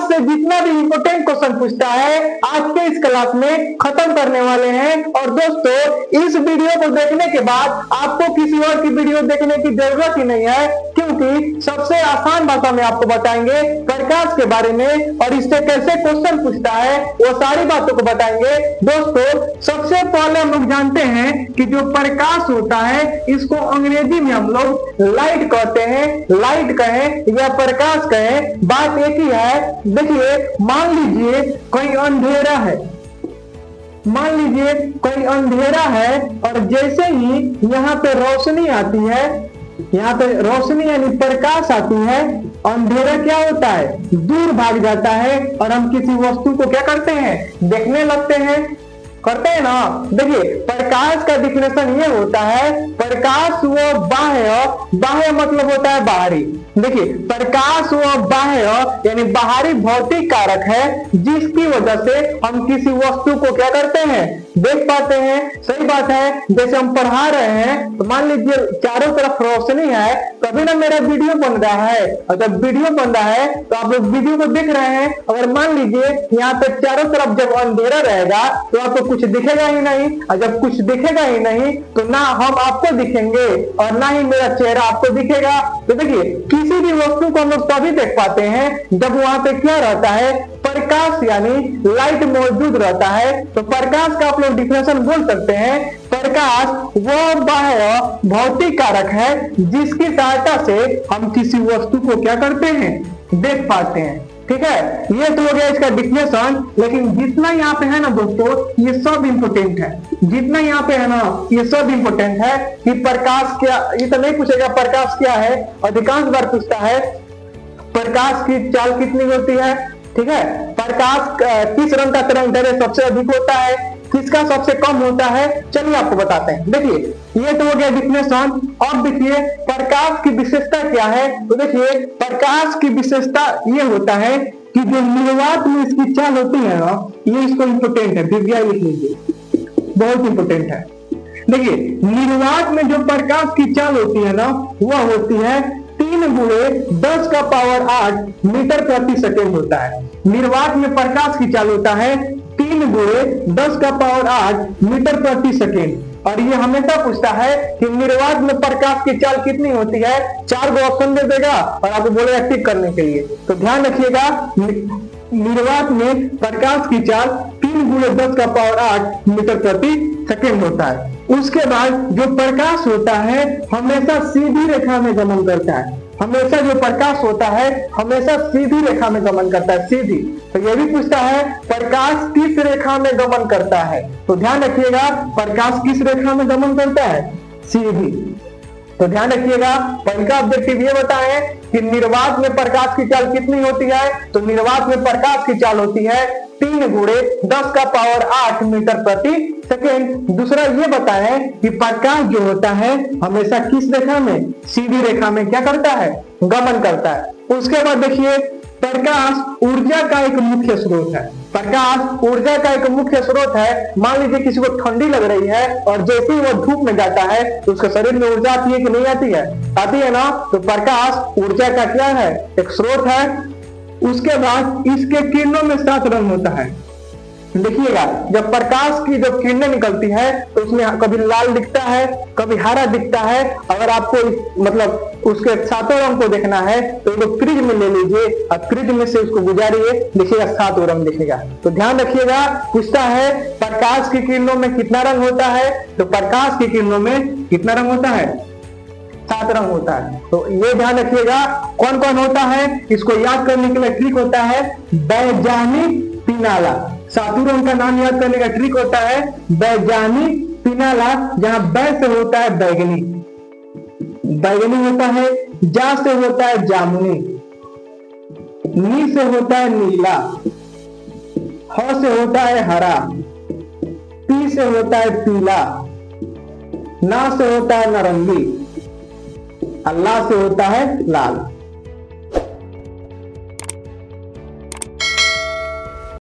से जितना भी इंपोर्टेंट क्वेश्चन पूछता है आज के इस क्लास में खत्म करने वाले हैं। और दोस्तों इस वीडियो को देखने के बाद आपको किसी और की वीडियो देखने की जरूरत ही नहीं है, क्योंकि सबसे आसान भाषा में आपको बताएंगे प्रकाश के बारे में और इससे कैसे क्वेश्चन पूछता है, वो सारी बातों को बताएंगे। दोस्तों सबसे पहले हम लोग जानते हैं कि जो प्रकाश होता है इसको अंग्रेजी में हम लोग लाइट कहते हैं। लाइट कहें या प्रकाश कहें, बात एक ही है। देखिए मान लीजिए कोई अंधेरा है, मान लीजिए कोई अंधेरा है और जैसे ही यहाँ पे रोशनी आती है, यहाँ पे रोशनी यानी प्रकाश आती है, अंधेरा क्या होता है, दूर भाग जाता है और हम किसी वस्तु को क्या करते हैं, देखने लगते हैं, करते हैं ना। देखिए प्रकाश का डिफिनेशन ये होता है, प्रकाश वो बाह्य, बाह्य मतलब होता है बाहरी। देखिए प्रकाश वो बाह्य यानी बाहरी भौतिक कारक है जिसकी वजह से हम किसी वस्तु को क्या करते हैं, देख पाते हैं। सही बात है, जैसे हम पढ़ा रहे हैं तो मान लीजिए चारों तरफ रोशनी है तभी ना मेरा वीडियो बन रहा है, और जब वीडियो बन रहा है तो आप लोग वीडियो को देख रहे हैं। अगर मान लीजिए यहाँ पे चारों तरफ जब अंधेरा रहेगा तो आपको कुछ दिखेगा ही नहीं, और जब कुछ दिखेगा ही नहीं तो ना हम आपको दिखेंगे और ना ही मेरा चेहरा आपको दिखेगा। तो देखिए किसी भी वस्तु को हम लोग तभी देख पाते हैं जब वहां पे क्या रहता है, प्रकाश यानी लाइट मौजूद रहता है। तो प्रकाश का आप लोग डिफिनेशन बोल सकते हैं, प्रकाश वह बाह्य भौतिक कारक है जिसकी सहायता से हम किसी वस्तु को क्या करते हैं, देख पाते हैं। ठीक है, ये तो हो गया इसका डिफिनेशन। लेकिन जितना यहाँ पे है ना दोस्तों ये सब इंपोर्टेंट है, जितना यहाँ पे है ना ये सब इंपोर्टेंट है। कि प्रकाश क्या, ये तो नहीं पूछेगा प्रकाश क्या है, अधिकांश बार पूछता है प्रकाश की चाल कितनी होती है। ठीक है, प्रकाश किस रंग का तरंग दैर्घ्य सबसे अधिक होता है, किसका सबसे कम होता है, चलिए आपको बताते हैं। देखिए ये तो हो गया डिफिनेशन। अब देखिए प्रकाश की विशेषता क्या है। तो देखिए प्रकाश की विशेषता ये होता है कि जो निर्वात में इसकी चाल होती है ना, ये इसको इंपोर्टेंट है, विज्ञा लिख लीजिए, बहुत इंपोर्टेंट है। देखिए निर्वात में जो प्रकाश की चाल होती है ना, वह होती है 3×10⁸ मीटर प्रति सेकेंड होता है। निर्वात में प्रकाश की चाल होता है 3×10⁸ मीटर प्रति सेकेंड। और ये हमेशा पूछता है कि निर्वात में प्रकाश की चाल कितनी होती है, 4 गो ऑप्शन दे देगा और आपको बोलेगा टिक करने के लिए। तो ध्यान रखिएगा निर्वात में प्रकाश की चाल 3×10⁸ मीटर प्रति सेकेंड होता है। उसके बाद जो प्रकाश होता है हमेशा सीधी रेखा में गमन करता है। हमेशा जो प्रकाश होता है हमेशा सीधी रेखा में गमन करता है, सीधी। तो ये भी पूछता है प्रकाश किस रेखा में गमन करता है। तो ध्यान रखिएगा प्रकाश किस रेखा में गमन करता है, सीधी। तो ध्यान रखिएगा पहला ऑब्जेक्टिव ये बताएं कि निर्वात में प्रकाश की चाल कितनी होती है। तो निर्वात में प्रकाश की चाल होती है 3×10⁸ मीटर प्रति सेकेंड। दूसरा ये बताएं कि प्रकाश जो होता है हमेशा किस रेखा में, सीधी रेखा में क्या करता है, गमन करता है। उसके बाद देखिए प्रकाश ऊर्जा का एक मुख्य स्रोत है। प्रकाश ऊर्जा का एक मुख्य स्रोत है। मान लीजिए किसी को ठंडी लग रही है और जैसे ही वो धूप में जाता है तो उसके शरीर में ऊर्जा आती है कि नहीं आती है, आती है ना। तो प्रकाश ऊर्जा का क्या है, एक स्रोत है। उसके बाद इसके किरणों में 7 रंग होता है। देखिएगा जब प्रकाश की जब किरणें निकलती है तो उसमें कभी लाल दिखता है, कभी हरा दिखता है। अगर आपको मतलब उसके 7 रंग को देखना है तो एक क्रिज में ले लीजिए और क्रिज में से उसको गुजारिए, देखिएगा 7 रंग दिखेगा। तो ध्यान रखिएगा पूछता है प्रकाश की किरणों में कितना रंग होता है। तो प्रकाश की किरणों में कितना रंग होता है, 7 रंग होता है। तो ये ध्यान रखिएगा कौन कौन होता है। इसको याद करने के लिए ट्रिक होता है वैज्ञानिक पिनाला। 7 रंग का नाम याद करने का ट्रिक होता है वैज्ञानिक पिनाला। जहां बै से होता है बैगनी, बैगनी होता है। जा से होता है जामुनी, नी से होता है नीला, ह से होता है हरा, पी से होता है पीला, ना से होता है नारंगी, अल्लाह से होता है लाल।